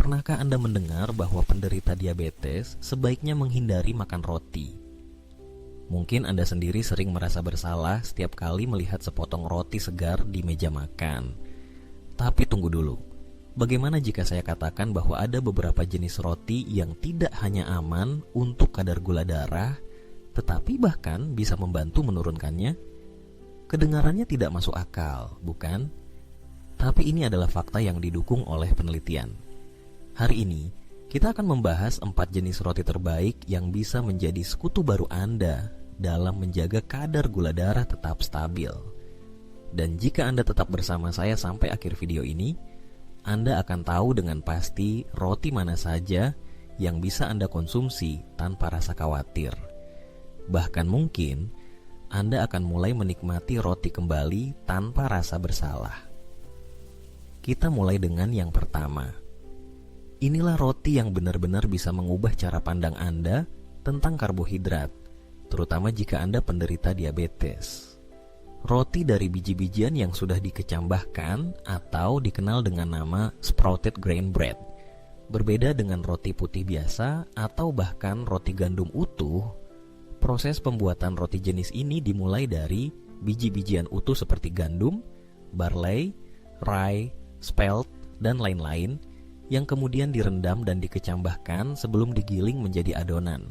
Pernahkah Anda mendengar bahwa penderita diabetes sebaiknya menghindari makan roti? Mungkin Anda sendiri sering merasa bersalah setiap kali melihat sepotong roti segar di meja makan. Tapi tunggu dulu, bagaimana jika saya katakan bahwa ada beberapa jenis roti yang tidak hanya aman untuk kadar gula darah, tetapi bahkan bisa membantu menurunkannya? Kedengarannya tidak masuk akal, bukan? Tapi ini adalah fakta yang didukung oleh penelitian. Hari ini, kita akan membahas 4 jenis roti terbaik yang bisa menjadi sekutu baru Anda dalam menjaga kadar gula darah tetap stabil. Dan jika Anda tetap bersama saya sampai akhir video ini, Anda akan tahu dengan pasti roti mana saja yang bisa Anda konsumsi tanpa rasa khawatir. Bahkan mungkin, Anda akan mulai menikmati roti kembali tanpa rasa bersalah. Kita mulai dengan yang pertama. Inilah roti yang benar-benar bisa mengubah cara pandang Anda tentang karbohidrat, terutama jika Anda penderita diabetes. Roti dari biji-bijian yang sudah dikecambahkan atau dikenal dengan nama sprouted grain bread. Berbeda dengan roti putih biasa atau bahkan roti gandum utuh, proses pembuatan roti jenis ini dimulai dari biji-bijian utuh seperti gandum, barley, rye, spelt, dan lain-lain yang kemudian direndam dan dikecambahkan sebelum digiling menjadi adonan.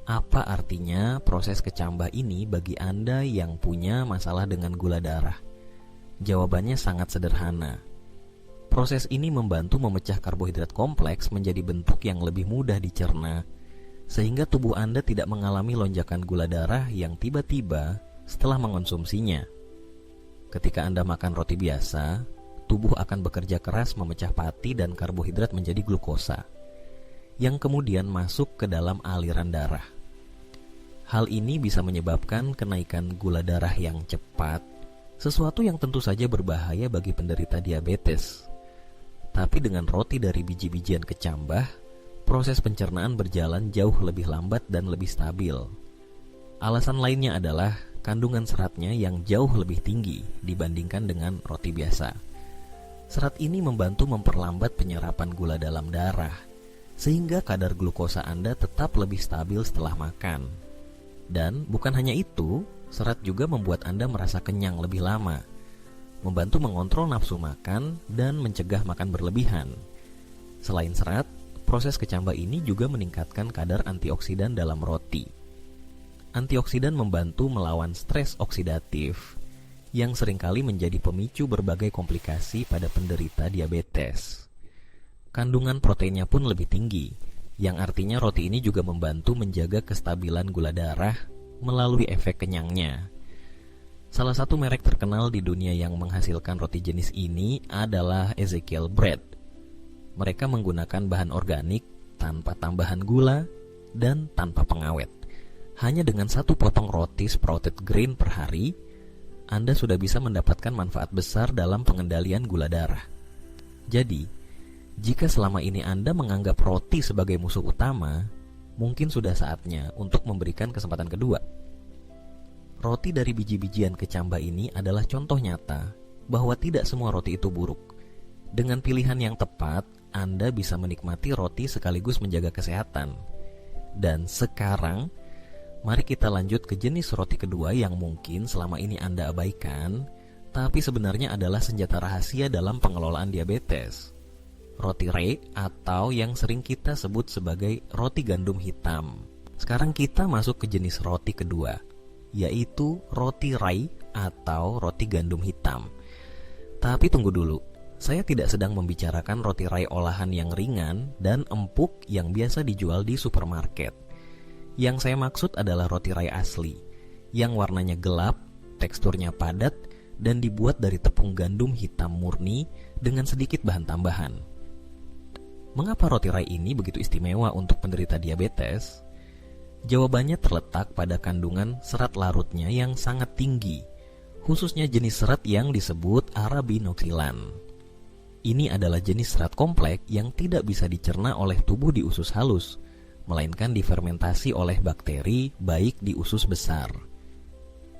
Apa artinya proses kecambah ini bagi Anda yang punya masalah dengan gula darah? Jawabannya sangat sederhana. Proses ini membantu memecah karbohidrat kompleks menjadi bentuk yang lebih mudah dicerna, sehingga tubuh Anda tidak mengalami lonjakan gula darah yang tiba-tiba setelah mengonsumsinya. Ketika Anda makan roti biasa, tubuh akan bekerja keras memecah pati dan karbohidrat menjadi glukosa, yang kemudian masuk ke dalam aliran darah. Hal ini bisa menyebabkan kenaikan gula darah yang cepat, sesuatu yang tentu saja berbahaya bagi penderita diabetes. Tapi dengan roti dari biji-bijian kecambah, proses pencernaan berjalan jauh lebih lambat dan lebih stabil. Alasan lainnya adalah kandungan seratnya yang jauh lebih tinggi dibandingkan dengan roti biasa. Serat ini membantu memperlambat penyerapan gula dalam darah, sehingga kadar glukosa Anda tetap lebih stabil setelah makan. Dan bukan hanya itu, serat juga membuat Anda merasa kenyang lebih lama, membantu mengontrol nafsu makan dan mencegah makan berlebihan. Selain serat, proses kecambah ini juga meningkatkan kadar antioksidan dalam roti. Antioksidan membantu melawan stres oksidatif, yang seringkali menjadi pemicu berbagai komplikasi pada penderita diabetes. Kandungan proteinnya pun lebih tinggi, yang artinya roti ini juga membantu menjaga kestabilan gula darah melalui efek kenyangnya. Salah satu merek terkenal di dunia yang menghasilkan roti jenis ini adalah Ezekiel Bread. Mereka menggunakan bahan organik tanpa tambahan gula dan tanpa pengawet. Hanya dengan 1 potong roti sprouted grain per hari, Anda sudah bisa mendapatkan manfaat besar dalam pengendalian gula darah. Jadi, jika selama ini Anda menganggap roti sebagai musuh utama, mungkin sudah saatnya untuk memberikan kesempatan kedua. Roti dari biji-bijian kecambah ini adalah contoh nyata bahwa tidak semua roti itu buruk. Dengan pilihan yang tepat, Anda bisa menikmati roti sekaligus menjaga kesehatan. Dan sekarang, mari kita lanjut ke jenis roti kedua yang mungkin selama ini Anda abaikan, tapi sebenarnya adalah senjata rahasia dalam pengelolaan diabetes. Roti rye atau yang sering kita sebut sebagai roti gandum hitam. Sekarang kita masuk ke jenis roti kedua, yaitu roti rye atau roti gandum hitam. Tapi tunggu dulu, saya tidak sedang membicarakan roti rye olahan yang ringan dan empuk yang biasa dijual di supermarket. Yang saya maksud adalah roti rye asli, yang warnanya gelap, teksturnya padat, dan dibuat dari tepung gandum hitam murni dengan sedikit bahan tambahan. Mengapa roti rye ini begitu istimewa untuk penderita diabetes? Jawabannya terletak pada kandungan serat larutnya yang sangat tinggi, khususnya jenis serat yang disebut arabinoksilan. Ini adalah jenis serat kompleks yang tidak bisa dicerna oleh tubuh di usus halus, melainkan difermentasi oleh bakteri baik di usus besar.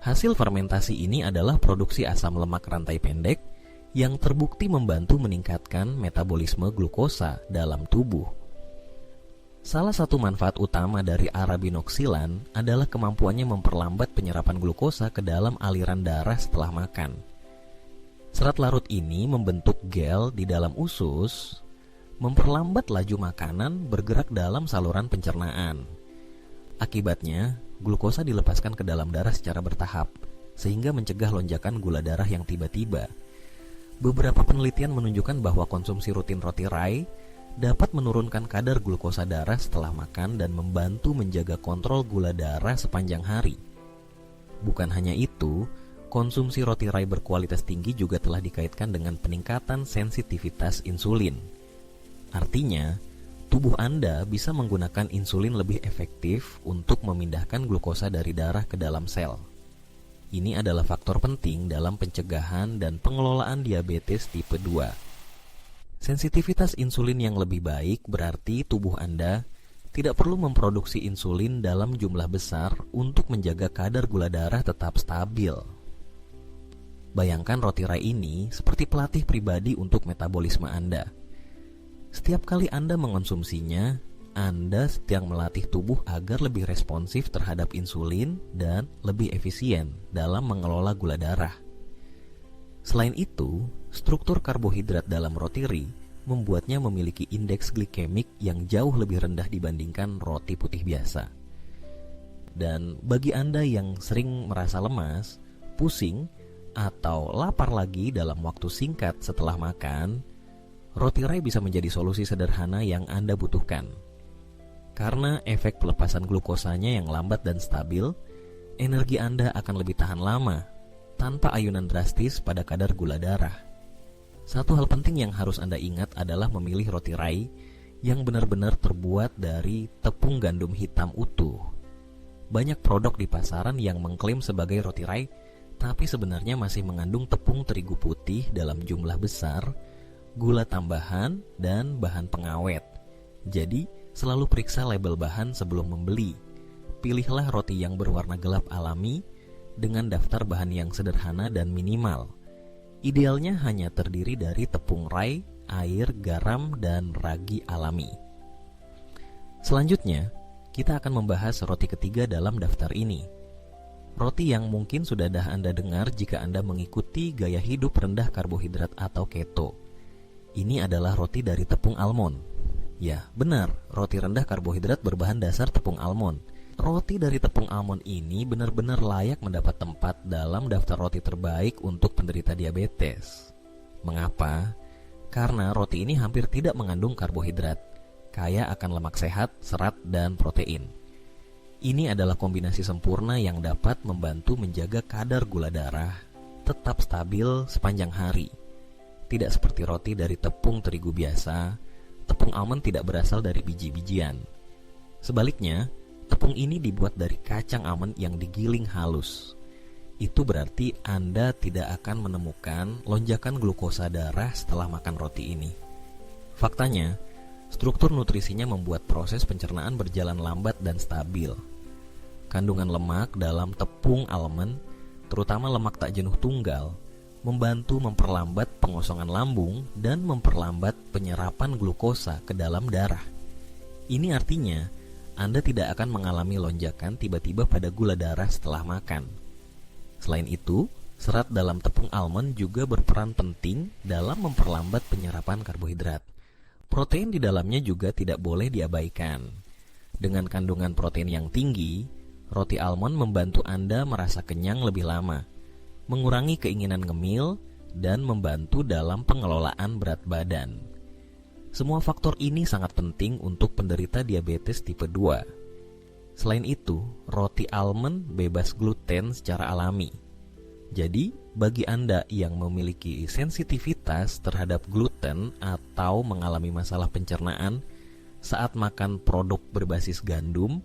Hasil fermentasi ini adalah produksi asam lemak rantai pendek yang terbukti membantu meningkatkan metabolisme glukosa dalam tubuh. Salah satu manfaat utama dari arabinoksilan adalah kemampuannya memperlambat penyerapan glukosa ke dalam aliran darah setelah makan. Serat larut ini membentuk gel di dalam usus, memperlambat laju makanan bergerak dalam saluran pencernaan. Akibatnya, glukosa dilepaskan ke dalam darah secara bertahap, sehingga mencegah lonjakan gula darah yang tiba-tiba. Beberapa penelitian menunjukkan bahwa konsumsi rutin roti rye dapat menurunkan kadar glukosa darah setelah makan dan membantu menjaga kontrol gula darah sepanjang hari. Bukan hanya itu, konsumsi roti rye berkualitas tinggi juga telah dikaitkan dengan peningkatan sensitivitas insulin. Artinya, tubuh Anda bisa menggunakan insulin lebih efektif untuk memindahkan glukosa dari darah ke dalam sel. Ini adalah faktor penting dalam pencegahan dan pengelolaan diabetes tipe 2. Sensitivitas insulin yang lebih baik berarti tubuh Anda tidak perlu memproduksi insulin dalam jumlah besar untuk menjaga kadar gula darah tetap stabil. Bayangkan roti rye ini seperti pelatih pribadi untuk metabolisme Anda. Setiap kali Anda mengonsumsinya, Anda sedang melatih tubuh agar lebih responsif terhadap insulin dan lebih efisien dalam mengelola gula darah. Selain itu, struktur karbohidrat dalam roti rye membuatnya memiliki indeks glikemik yang jauh lebih rendah dibandingkan roti putih biasa. Dan bagi Anda yang sering merasa lemas, pusing, atau lapar lagi dalam waktu singkat setelah makan, roti rye bisa menjadi solusi sederhana yang Anda butuhkan. Karena efek pelepasan glukosanya yang lambat dan stabil, energi Anda akan lebih tahan lama, tanpa ayunan drastis pada kadar gula darah. Satu hal penting yang harus Anda ingat adalah memilih roti rye yang benar-benar terbuat dari tepung gandum hitam utuh. Banyak produk di pasaran yang mengklaim sebagai roti rye, tapi sebenarnya masih mengandung tepung terigu putih dalam jumlah besar, gula tambahan, dan bahan pengawet. Jadi, selalu periksa label bahan sebelum membeli. Pilihlah roti yang berwarna gelap alami dengan daftar bahan yang sederhana dan minimal. Idealnya hanya terdiri dari tepung rye, air, garam, dan ragi alami. Selanjutnya, kita akan membahas roti ketiga dalam daftar ini. Roti yang mungkin sudah Anda dengar jika Anda mengikuti gaya hidup rendah karbohidrat atau keto. Ini adalah roti dari tepung almond. Ya, benar, roti rendah karbohidrat berbahan dasar tepung almond. Roti dari tepung almond ini benar-benar layak mendapat tempat dalam daftar roti terbaik untuk penderita diabetes. Mengapa? Karena roti ini hampir tidak mengandung karbohidrat, kaya akan lemak sehat, serat, dan protein. Ini adalah kombinasi sempurna yang dapat membantu menjaga kadar gula darah tetap stabil sepanjang hari. Tidak seperti roti dari tepung terigu biasa, tepung almond tidak berasal dari biji-bijian. Sebaliknya, tepung ini dibuat dari kacang almond yang digiling halus. Itu berarti Anda tidak akan menemukan lonjakan glukosa darah setelah makan roti ini. Faktanya, struktur nutrisinya membuat proses pencernaan berjalan lambat dan stabil. Kandungan lemak dalam tepung almond, terutama lemak tak jenuh tunggal, membantu memperlambat pengosongan lambung dan memperlambat penyerapan glukosa ke dalam darah. Ini artinya, Anda tidak akan mengalami lonjakan tiba-tiba pada gula darah setelah makan. Selain itu, serat dalam tepung almond juga berperan penting dalam memperlambat penyerapan karbohidrat. Protein di dalamnya juga tidak boleh diabaikan. Dengan kandungan protein yang tinggi, roti almond membantu Anda merasa kenyang lebih lama, mengurangi keinginan ngemil, dan membantu dalam pengelolaan berat badan. Semua faktor ini sangat penting untuk penderita diabetes tipe 2. Selain itu, roti almond bebas gluten secara alami. Jadi, bagi Anda yang memiliki sensitivitas terhadap gluten atau mengalami masalah pencernaan saat makan produk berbasis gandum,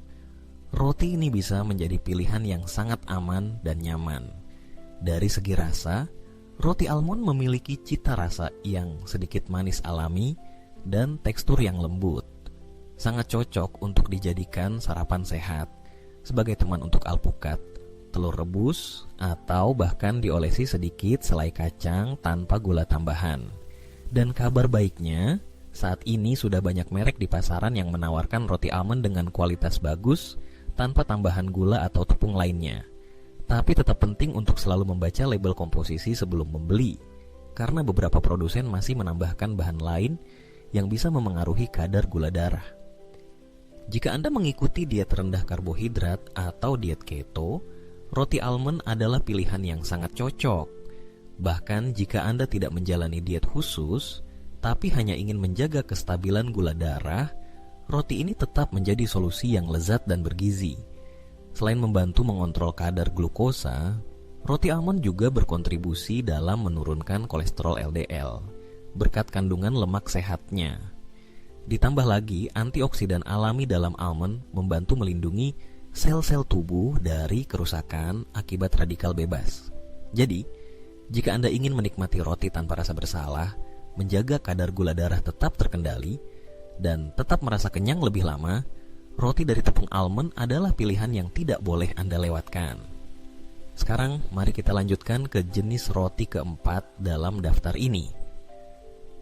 roti ini bisa menjadi pilihan yang sangat aman dan nyaman. Dari segi rasa, roti almond memiliki cita rasa yang sedikit manis alami dan tekstur yang lembut. Sangat cocok untuk dijadikan sarapan sehat, sebagai teman untuk alpukat, telur rebus, atau bahkan diolesi sedikit selai kacang tanpa gula tambahan. Dan kabar baiknya, saat ini sudah banyak merek di pasaran yang menawarkan roti almond dengan kualitas bagus tanpa tambahan gula atau tepung lainnya. Tapi tetap penting untuk selalu membaca label komposisi sebelum membeli, karena beberapa produsen masih menambahkan bahan lain yang bisa memengaruhi kadar gula darah. Jika Anda mengikuti diet rendah karbohidrat atau diet keto, roti almond adalah pilihan yang sangat cocok. Bahkan jika Anda tidak menjalani diet khusus, tapi hanya ingin menjaga kestabilan gula darah, roti ini tetap menjadi solusi yang lezat dan bergizi. Selain membantu mengontrol kadar glukosa, roti almond juga berkontribusi dalam menurunkan kolesterol LDL, berkat kandungan lemak sehatnya. Ditambah lagi, antioksidan alami dalam almond membantu melindungi sel-sel tubuh dari kerusakan akibat radikal bebas. Jadi, jika Anda ingin menikmati roti tanpa rasa bersalah, menjaga kadar gula darah tetap terkendali, dan tetap merasa kenyang lebih lama, roti dari tepung almond adalah pilihan yang tidak boleh Anda lewatkan. Sekarang, mari kita lanjutkan ke jenis roti keempat dalam daftar ini.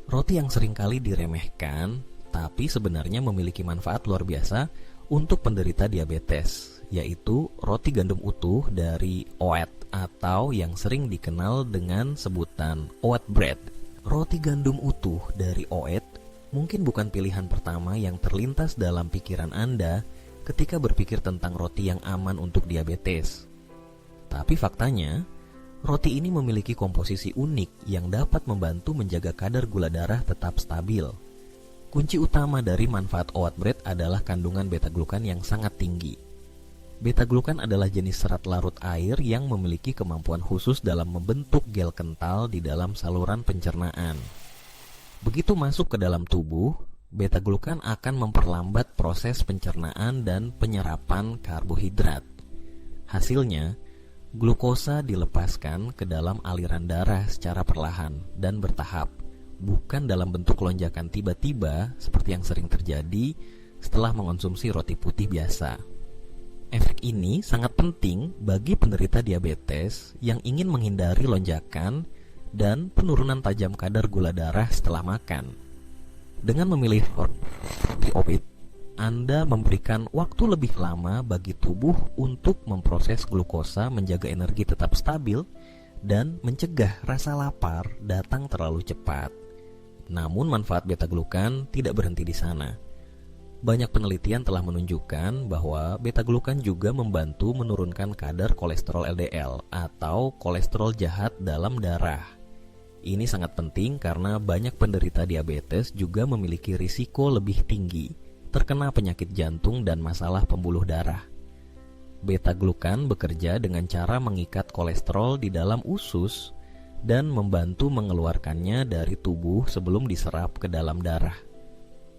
Roti yang seringkali diremehkan, tapi sebenarnya memiliki manfaat luar biasa untuk penderita diabetes, yaitu roti gandum utuh dari oat atau yang sering dikenal dengan sebutan oat bread. Roti gandum utuh dari oat mungkin bukan pilihan pertama yang terlintas dalam pikiran Anda ketika berpikir tentang roti yang aman untuk diabetes. Tapi faktanya, roti ini memiliki komposisi unik yang dapat membantu menjaga kadar gula darah tetap stabil. Kunci utama dari manfaat oat bread adalah kandungan beta-glukan yang sangat tinggi. Beta-glukan adalah jenis serat larut air yang memiliki kemampuan khusus dalam membentuk gel kental di dalam saluran pencernaan. Begitu masuk ke dalam tubuh, beta-glukan akan memperlambat proses pencernaan dan penyerapan karbohidrat. Hasilnya, glukosa dilepaskan ke dalam aliran darah secara perlahan dan bertahap, bukan dalam bentuk lonjakan tiba-tiba seperti yang sering terjadi setelah mengonsumsi roti putih biasa. Efek ini sangat penting bagi penderita diabetes yang ingin menghindari lonjakan dan penurunan tajam kadar gula darah setelah makan. Dengan memilih roti oat, Anda memberikan waktu lebih lama bagi tubuh untuk memproses glukosa, menjaga energi tetap stabil, dan mencegah rasa lapar datang terlalu cepat. Namun manfaat beta-glukan tidak berhenti di sana. Banyak penelitian telah menunjukkan bahwa beta-glukan juga membantu menurunkan kadar kolesterol LDL atau kolesterol jahat dalam darah. Ini sangat penting karena banyak penderita diabetes juga memiliki risiko lebih tinggi terkena penyakit jantung dan masalah pembuluh darah. Beta-glukan bekerja dengan cara mengikat kolesterol di dalam usus dan membantu mengeluarkannya dari tubuh sebelum diserap ke dalam darah.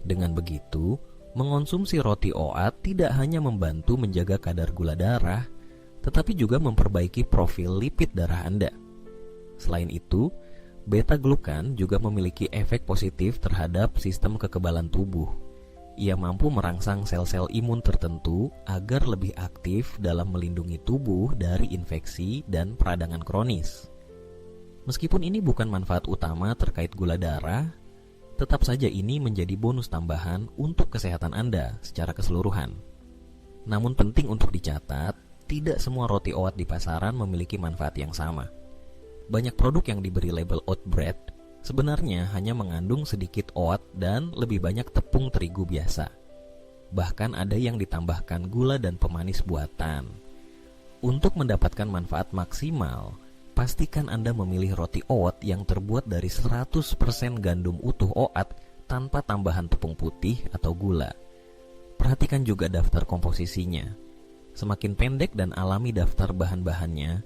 Dengan begitu, mengonsumsi roti oat tidak hanya membantu menjaga kadar gula darah, tetapi juga memperbaiki profil lipid darah Anda. Selain itu, beta-glukan juga memiliki efek positif terhadap sistem kekebalan tubuh. Ia mampu merangsang sel-sel imun tertentu agar lebih aktif dalam melindungi tubuh dari infeksi dan peradangan kronis. Meskipun ini bukan manfaat utama terkait gula darah, tetap saja ini menjadi bonus tambahan untuk kesehatan Anda secara keseluruhan. Namun penting untuk dicatat, tidak semua roti oat di pasaran memiliki manfaat yang sama. Banyak produk yang diberi label oat bread sebenarnya hanya mengandung sedikit oat dan lebih banyak tepung terigu biasa. Bahkan ada yang ditambahkan gula dan pemanis buatan. Untuk mendapatkan manfaat maksimal, pastikan Anda memilih roti oat yang terbuat dari 100% gandum utuh oat tanpa tambahan tepung putih atau gula. Perhatikan juga daftar komposisinya. Semakin pendek dan alami daftar bahan-bahannya,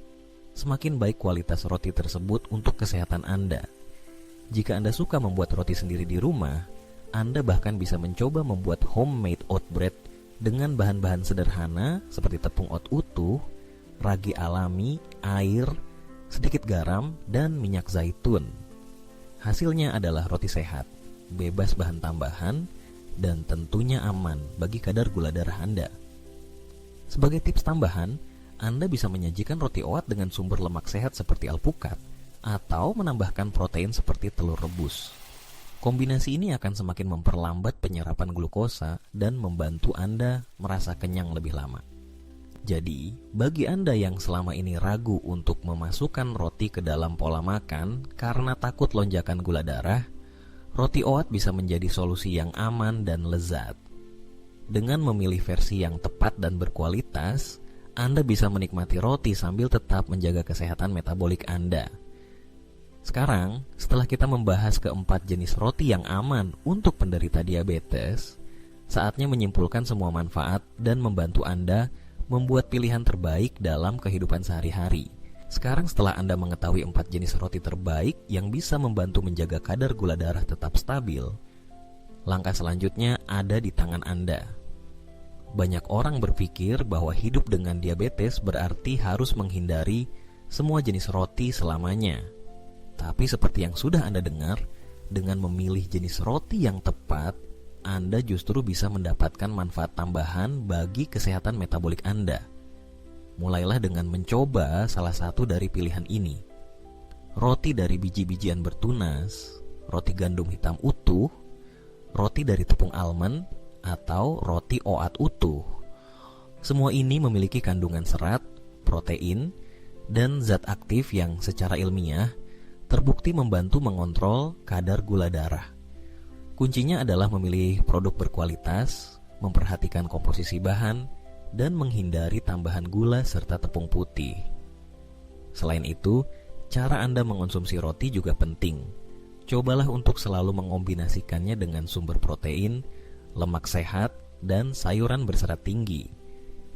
semakin baik kualitas roti tersebut untuk kesehatan Anda. Jika Anda suka membuat roti sendiri di rumah, Anda bahkan bisa mencoba membuat homemade oat bread dengan bahan-bahan sederhana seperti tepung oat utuh, ragi alami, air, sedikit garam, dan minyak zaitun. Hasilnya adalah roti sehat, bebas bahan tambahan, dan tentunya aman bagi kadar gula darah Anda. Sebagai tips tambahan, Anda bisa menyajikan roti oat dengan sumber lemak sehat seperti alpukat, atau menambahkan protein seperti telur rebus. Kombinasi ini akan semakin memperlambat penyerapan glukosa dan membantu Anda merasa kenyang lebih lama. Jadi, bagi Anda yang selama ini ragu untuk memasukkan roti ke dalam pola makan karena takut lonjakan gula darah, roti oat bisa menjadi solusi yang aman dan lezat. Dengan memilih versi yang tepat dan berkualitas, Anda bisa menikmati roti sambil tetap menjaga kesehatan metabolik Anda. Sekarang, setelah kita membahas keempat jenis roti yang aman untuk penderita diabetes, saatnya menyimpulkan semua manfaat dan membantu Anda membuat pilihan terbaik dalam kehidupan sehari-hari. Sekarang setelah Anda mengetahui 4 jenis roti terbaik yang bisa membantu menjaga kadar gula darah tetap stabil, langkah selanjutnya ada di tangan Anda. Banyak orang berpikir bahwa hidup dengan diabetes berarti harus menghindari semua jenis roti selamanya. Tapi seperti yang sudah Anda dengar, dengan memilih jenis roti yang tepat, Anda justru bisa mendapatkan manfaat tambahan bagi kesehatan metabolik Anda. Mulailah dengan mencoba salah satu dari pilihan ini. Roti dari biji-bijian bertunas, roti gandum hitam utuh, roti dari tepung almond, atau roti oat utuh. Semua ini memiliki kandungan serat, protein, dan zat aktif yang secara ilmiah terbukti membantu mengontrol kadar gula darah. Kuncinya adalah memilih produk berkualitas, memperhatikan komposisi bahan, dan menghindari tambahan gula serta tepung putih. Selain itu, cara Anda mengonsumsi roti juga penting. Cobalah untuk selalu mengombinasikannya dengan sumber protein, lemak sehat, dan sayuran berserat tinggi.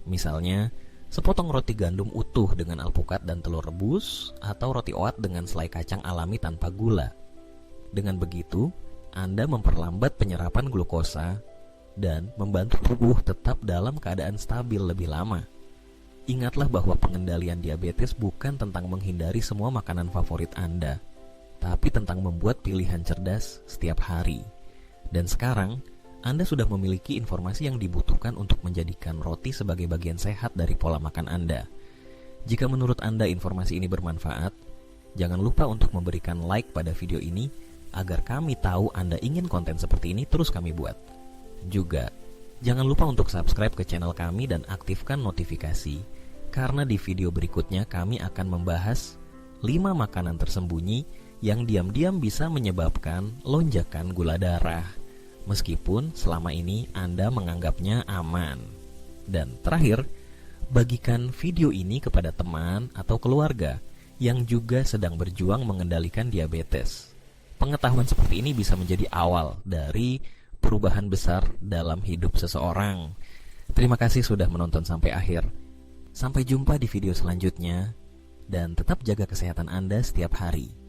Misalnya, sepotong roti gandum utuh dengan alpukat dan telur rebus, atau roti oat dengan selai kacang alami tanpa gula. Dengan begitu, Anda memperlambat penyerapan glukosa dan membantu tubuh tetap dalam keadaan stabil lebih lama. Ingatlah bahwa pengendalian diabetes bukan tentang menghindari semua makanan favorit Anda, tapi tentang membuat pilihan cerdas setiap hari. Dan sekarang, Anda sudah memiliki informasi yang dibutuhkan untuk menjadikan roti sebagai bagian sehat dari pola makan Anda. Jika menurut Anda informasi ini bermanfaat, jangan lupa untuk memberikan like pada video ini agar kami tahu Anda ingin konten seperti ini terus kami buat. Juga, jangan lupa untuk subscribe ke channel kami dan aktifkan notifikasi, karena di video berikutnya kami akan membahas 5 makanan tersembunyi yang diam-diam bisa menyebabkan lonjakan gula darah, meskipun selama ini Anda menganggapnya aman. Dan terakhir, bagikan video ini kepada teman atau keluarga yang juga sedang berjuang mengendalikan diabetes. Pengetahuan seperti ini bisa menjadi awal dari perubahan besar dalam hidup seseorang. Terima kasih sudah menonton sampai akhir. Sampai jumpa di video selanjutnya, dan tetap jaga kesehatan Anda setiap hari.